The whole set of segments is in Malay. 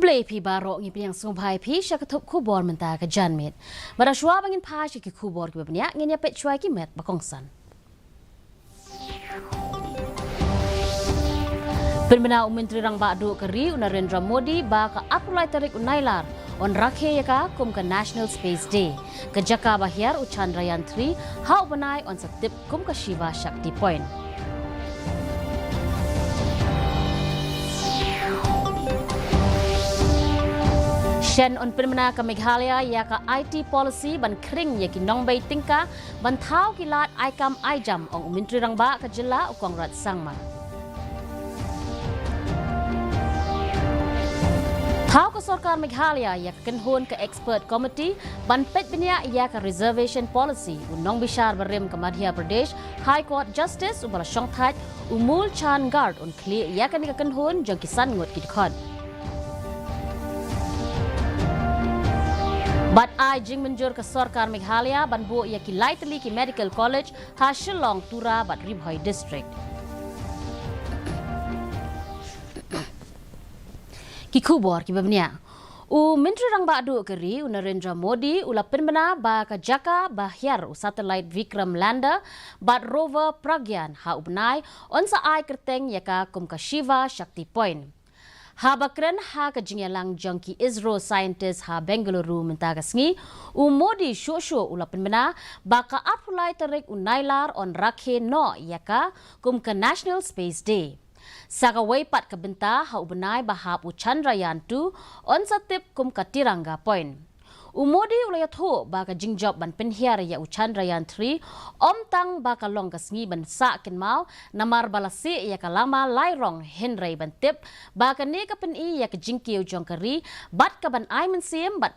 Play pi baro ngi piang sumbai pi syakatup kubor menta ke janmit. Bara shwa bangin pa ki kubor ki babnya ngi ya pet chwai ki met bakongsan. Perdana Menteri Rang Badu Keri Narendra Modi ba ka apulai tarik unailar on rakhe yaka kum ka National Space Day. Ke Jaka Bahyar Chandrayaan 3 hau banai on satip kum ka Shiva Shakti Point. Shen on Perdana ka Meghalaya yaka IT policy ban kring yaki nongbay tingka ban thau kilat aikam aijam on Menteri Rang Ba ka jilla ukong rat sangma. Thau ka Sarkar Meghalaya yak kenhon ka expert committee ban pet binya yak ka reservation policy unong bishar barim ka Madhya Pradesh High Court Justice ubala shongthat umul chan guard on clear yak ni ka kenhon jong kisan ngot kidkhon. But I jing menjur ka Sarkar Meghalaya ban bo yak ki lightly ki Medical College ha Shillong Tura bat Ribhoi district. Ki kubor ki babnya Menteri Rang Badu Keri Narendra Modi ula penbena ba ka Jaka Bahyar satellite Vikram lander bat rover Pragyan ha ubnai on sa ai kerteng yaka kum ka Shiva Shakti Point. Ha bakren ha ka jingyalang jangki ISRO scientist ha Bengaluru menta kasngi Modi sho ula penbena ba ka apulai tarik unailar on rakhe no yaka kum ka National Space Day. Sagaway pat kabenta ha ubenai bahap Chandrayaan 2 on satip kum katiranga point. Modi ulayat ho baka jingjob ban penhiar ya Chandrayaan 3 tang baka long kasngi ban sa kinmau namar balasi ya kalama lairong henry ban tip baka ne ka peni ya ka jingkiu jongkari bat ka ban ai mensim bat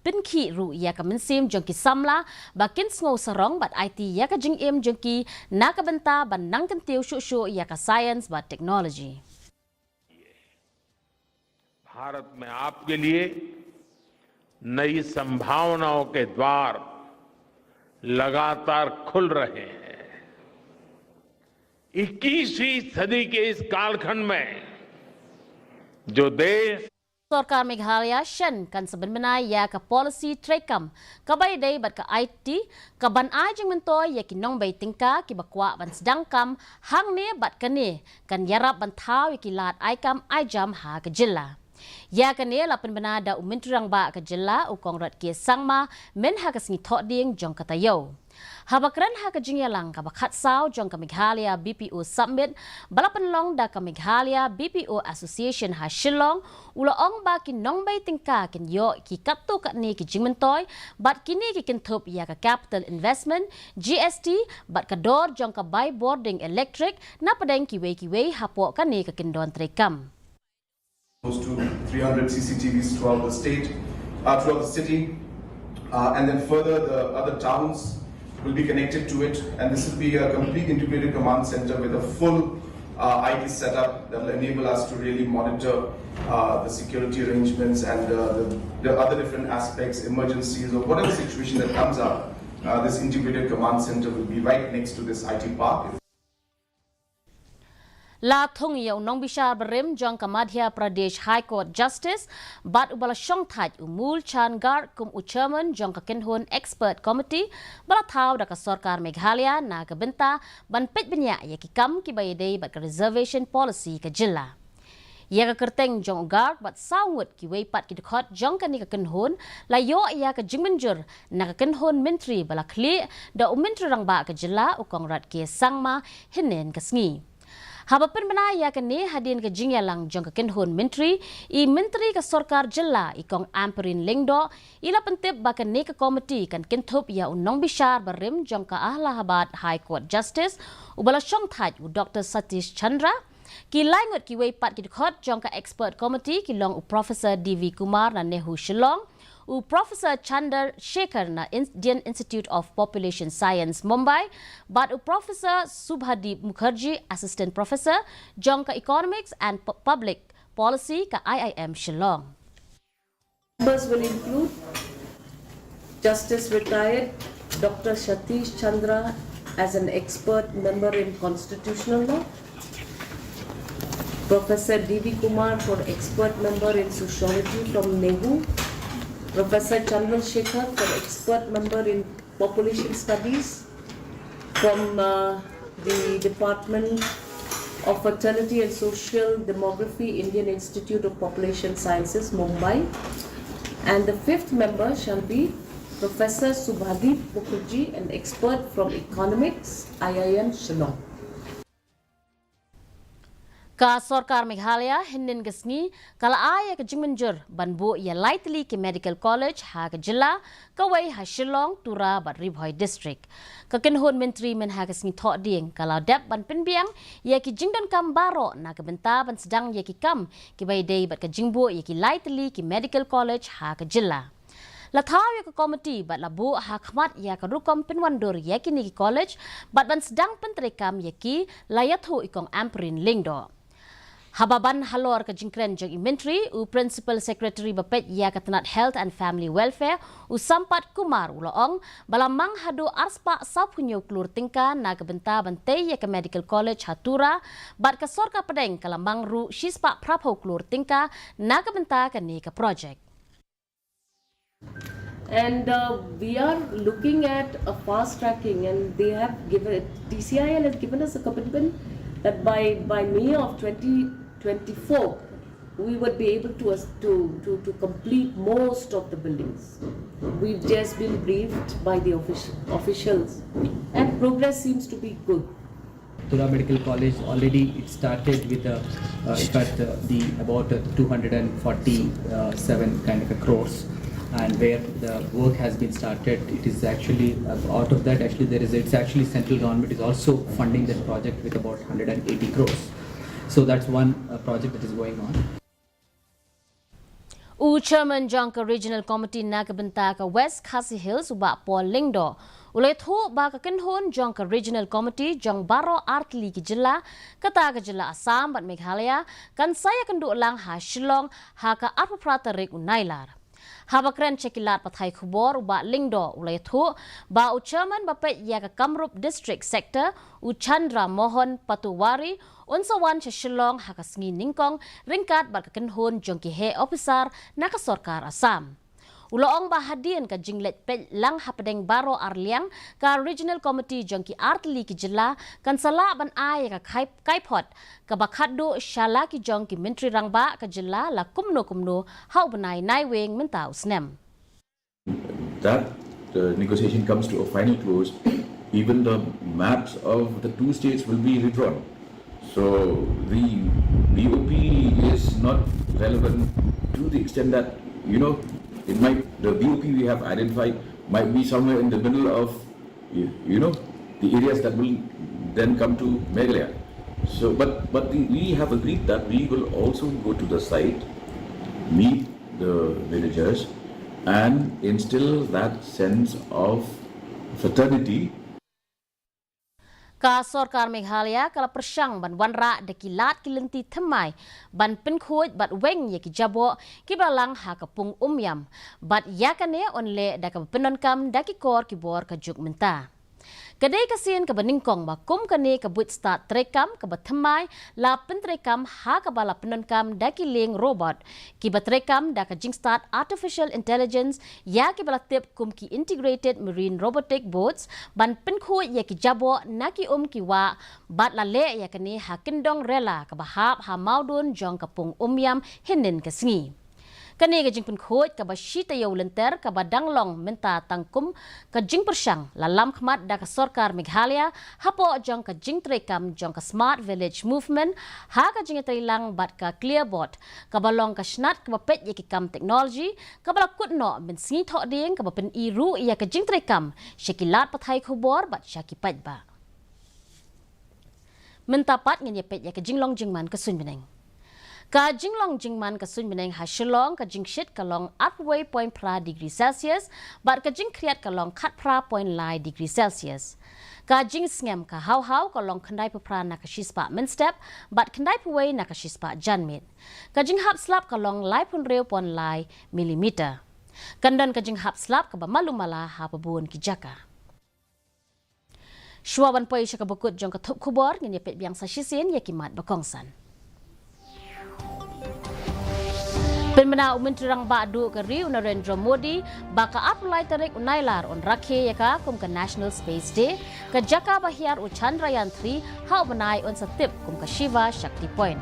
Pinki ru ya ka mensim jongki samla bakin sngo sarong bat IT ya ka jing em jongki nakabenta ban nangkentiu shu ya ka science bat technology. Bharat में आपके लिए नई संभावनाओं के द्वार लगातार खुल रहे हैं. 21वीं सदी के इस कालखंड में जो देश Sarkar Meghalaya Shen kan sebenarnya ya ka policy trekam kabay day bat ka IT ka ban ai jing mentoy ya ki nong bay tingka ki bakwa ban sedang kam hang ne bat kane kan yarap ban thau ki lat ai kam ai jam ha ka jilla. Ya kane la penbena da Menteri Rang Ba ka jilla ukong rat ki sangma men ha ka singi thok ding jong katayo. Habakran ha ka jingyalang ka bakat sao jong ka Meghalaya BPO Summit balapan long da ka Meghalaya BPO Association ha Shillong ula ong ba ki nongbay tingka kin yo ki katto ka ni ki jingmentoy bat kini ki kintup ya ka capital investment GST bat ka dor jong ka buy boarding electric na padeng kiway hapo ka ni ka kindon trekam. Close to 300 CCTVs throughout the state, throughout the city, and then further the other towns will be connected to it, and this will be a complete integrated command center with a full IT setup that will enable us to really monitor the security arrangements and the other different aspects, emergencies or whatever situation that comes up. This integrated command center will be right next to this IT park. La thong yaw nong bishar barim jong ka Madhya Pradesh High Court Justice bat ubala shongthat umul chan guard kum chairman jong ka kenhon expert committee bala thau da ka Sarkar Meghalaya na ka benta ban pet binya ya ki kam ki bayade bat ka reservation policy ka jilla. Ya ka kerteng jong guard bat sawngut ki way pat ki dekhot jong ka ni ka kenhon la yo ya ka jingmenjur na ka kenhon menteri bala kli da Menteri Rang Ba ka jilla ukong rat ki sangma hinen ka sngi. Habapen benaya kini hadin ke jingyalang jong ke kenhon menteri ka Sarkar jilla ikong amperin lengdo ila pentip bakan ne ke komiti kan kintup ya unong bishar barim jong ka Allahabad High Court Justice ubala shongthat Dr. Satish Chandra ki laingut ki way pat ki khot jong ka expert committee ki long Professor DV Kumar na Nehu Shillong Professor Chandar Shekhar na Indian Institute of Population Science Mumbai, but Professor Subhadeep Mukherjee Assistant Professor jong ka Economics and Public Policy ka IIM Shillong. Members will include Justice Retired Dr. Satish Chandra as an expert member in constitutional law, Professor D.V. Kumar for expert member in sociology from NEHU, Professor Chandran Shekhar for expert member in population studies from the Department of Fraternity and Social Demography, Indian Institute of Population Sciences, Mumbai. And the fifth member shall be Professor Subhadeep Mukherjee, an expert from economics, IIM Shillong. Ka Sarkar Meghalaya hinin gasngi kala aya ka jingmenjur banbu ya lightly ke medical college ha ka jilla ka wai ha Shillong Tura bat Ribhoi district ka kenhon menteri men ha gasngi thok ding kala dep ban penbiang ya ki jingdan kam baro na ka benta ban sedang ya ki kam ki bai dei bat ka jingbu ya ki lightly ke medical college ha ka jilla la thau ya ka komiti bat labu ha khmat ya ka rukom penwandur ya ki ni college bat ban sedang pentrekam ya ki layathu ikong amprin lingdo Hababan halor ka jingkren jang inventory u principal secretary bapet ya katanat health and family welfare u sampat kumar uloong balamang hadu arspa sapunyo klur tingka na kabenta bante ya ka medical college hatura bat ka sorka pedeng kalambang ru shispa prapo klur tingka na kabenta ka ni ka project. And we are looking at a fast tracking, and they have given TCIL has given us a commitment that by May of 2024 we would be able to complete most of the buildings. We've just been briefed by the officials, and progress seems to be good. Tura Medical College already it started with about 247 kind of a crores, and where the work has been started, it is actually out of that actually it's actually central government is also funding that project with about 180 crores. So that's one project that is going on. Chairman Jangka Regional Committee Nakabenta ka West Khasi Hills uba Paul Lingdo. Ulay thu ba ka kenhon Jangka Regional Committee jang baro artli ki jilla kata ka jilla Assam bat Meghalaya kan saya kendu lang ha Shillong ha ka arpaprata rik unailar. Habakren cekilat pathai khubor uba Lingdo ulay thu ba Chairman bapet ya ka Kamrup District Sector Chandra Mohan Patuwari unsawan sa Shillong hakasngi ningkong ringkat bat ka kenhon jong ki he officer na ka Sarkar Assam. Uloong bahadian ka jinglet pet lang hapadeng baro arliang ka Regional Committee jong ki artli ki jilla kan sala ban ay ka kaipot ka bakhaddo shala ki jong ki menteri rangba ka jilla la kumno hau banai naiweng mentau snem. That negotiation comes to a final close, even the maps of the two states will be redrawn. So the BOP is not relevant to the extent that, it might, the BOP we have identified might be somewhere in the middle of, the areas that will then come to Meghalaya. So, but we have agreed that we will also go to the site, meet the villagers, and instill that sense of fraternity. Ka Sarkar Meghalaya kala persyang ban wanra de kilat kilenti themai ban penkhoj bat weng ye ki jabo ki balang ha kapung umyam bat yakane onle da ka penonkam da ki kor ki bor ka juk menta. Kadai kasin ka baningkong bakum kane ka buit start trekam ka bathmai la pentrekam ha ka bala penonkam da ki leng robot ki batrekam da ka jing start artificial intelligence ya ki bala tip kum ki integrated marine robotic boats ban penkho ya ki jabo na ki ki wa bat la le ya kane ha kendong rela ka bahap ha maudun jong kapung umyam hinin kasngi. Kani ka jing penkhoj ka ba shita yaw lenter ka ba danglong menta tangkum ka jing persyang lalam khmat da ka Sarkar Meghalaya hapo jong ka jing trekam jong ka smart village movement ha ka jing lang bat ka clearbot ka balong ka snat ka ba pet ye ki kam technology ka bala kutno ben singi thok ding ka ba pen iru ya ka jing trekam shekilat pathai khobor bat shaki pat ba menta pat ngen ye pet ya ka jinglong jingman ka sun beneng. Ka jinglong jingman ka sun beneng ha Shillong ka jingshit ka long upway point pra degree Celsius bat ka jing kriat ka long kat pra point lai degree Celsius. Ka jing sngem ka hau ka long kandai pra na ka shispa min step bat kandai puway na ka shispa janmit. Ka jing hap slap ka long lai pun reu pon lai millimeter. Kandan ka jing hap slap ka ba malumala ha pabuon ki jaka. Shwaban poy siya ka bukut jong ka thup kubor ngan ye pet biang sa shisin ye kimat bakongsan. Penmena Menteri Rang Badu Keri Narendra Modi baka apply tarik unailar on rakhe yaka kum ke National Space Day ke jaka bahiar u Chandrayaan 3 hau menai on setip kum ke Shiva Shakti Point.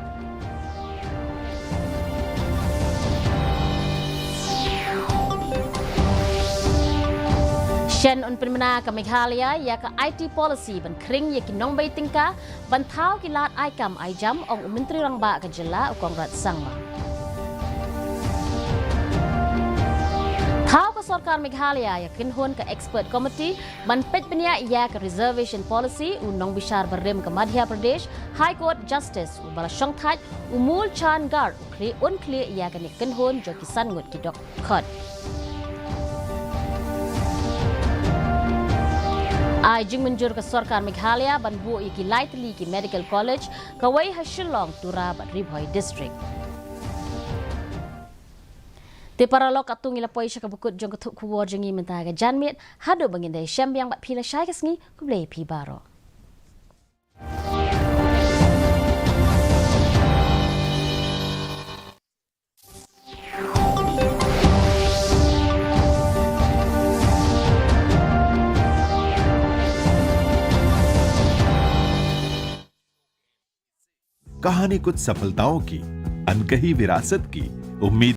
Shen on penmena ke Meghalaya yaka IT policy ban kring yaki nong bay tingka ban thau kilat aikam aijam ong Menteri Rang Ba ke jela u Kongrat Sangma. Thau ke Sarkar Meghalaya yakin hon ke expert committee ban pet benia ia ke reservation policy u nong bishar berim ke Madhya Pradesh High Court Justice u bala shongthaj u mul chan gar u kri unclear ia ke nikin hon jo kisan ngut ki dok khot. Ai jing menjur ke Sarkar Meghalaya ban bu iki lightly ki Medical College ke Wei Hashilong Tura bat Ribhoi District. Te paralok atung ila poi syaka bukut jong ketuk kuwar jengi mentaga janmit hado bangindai syambiang bat pila syai kesngi kublai pi baro. कहानी कुछ सफलताओं की, अनकही विरासत की, उम्मीद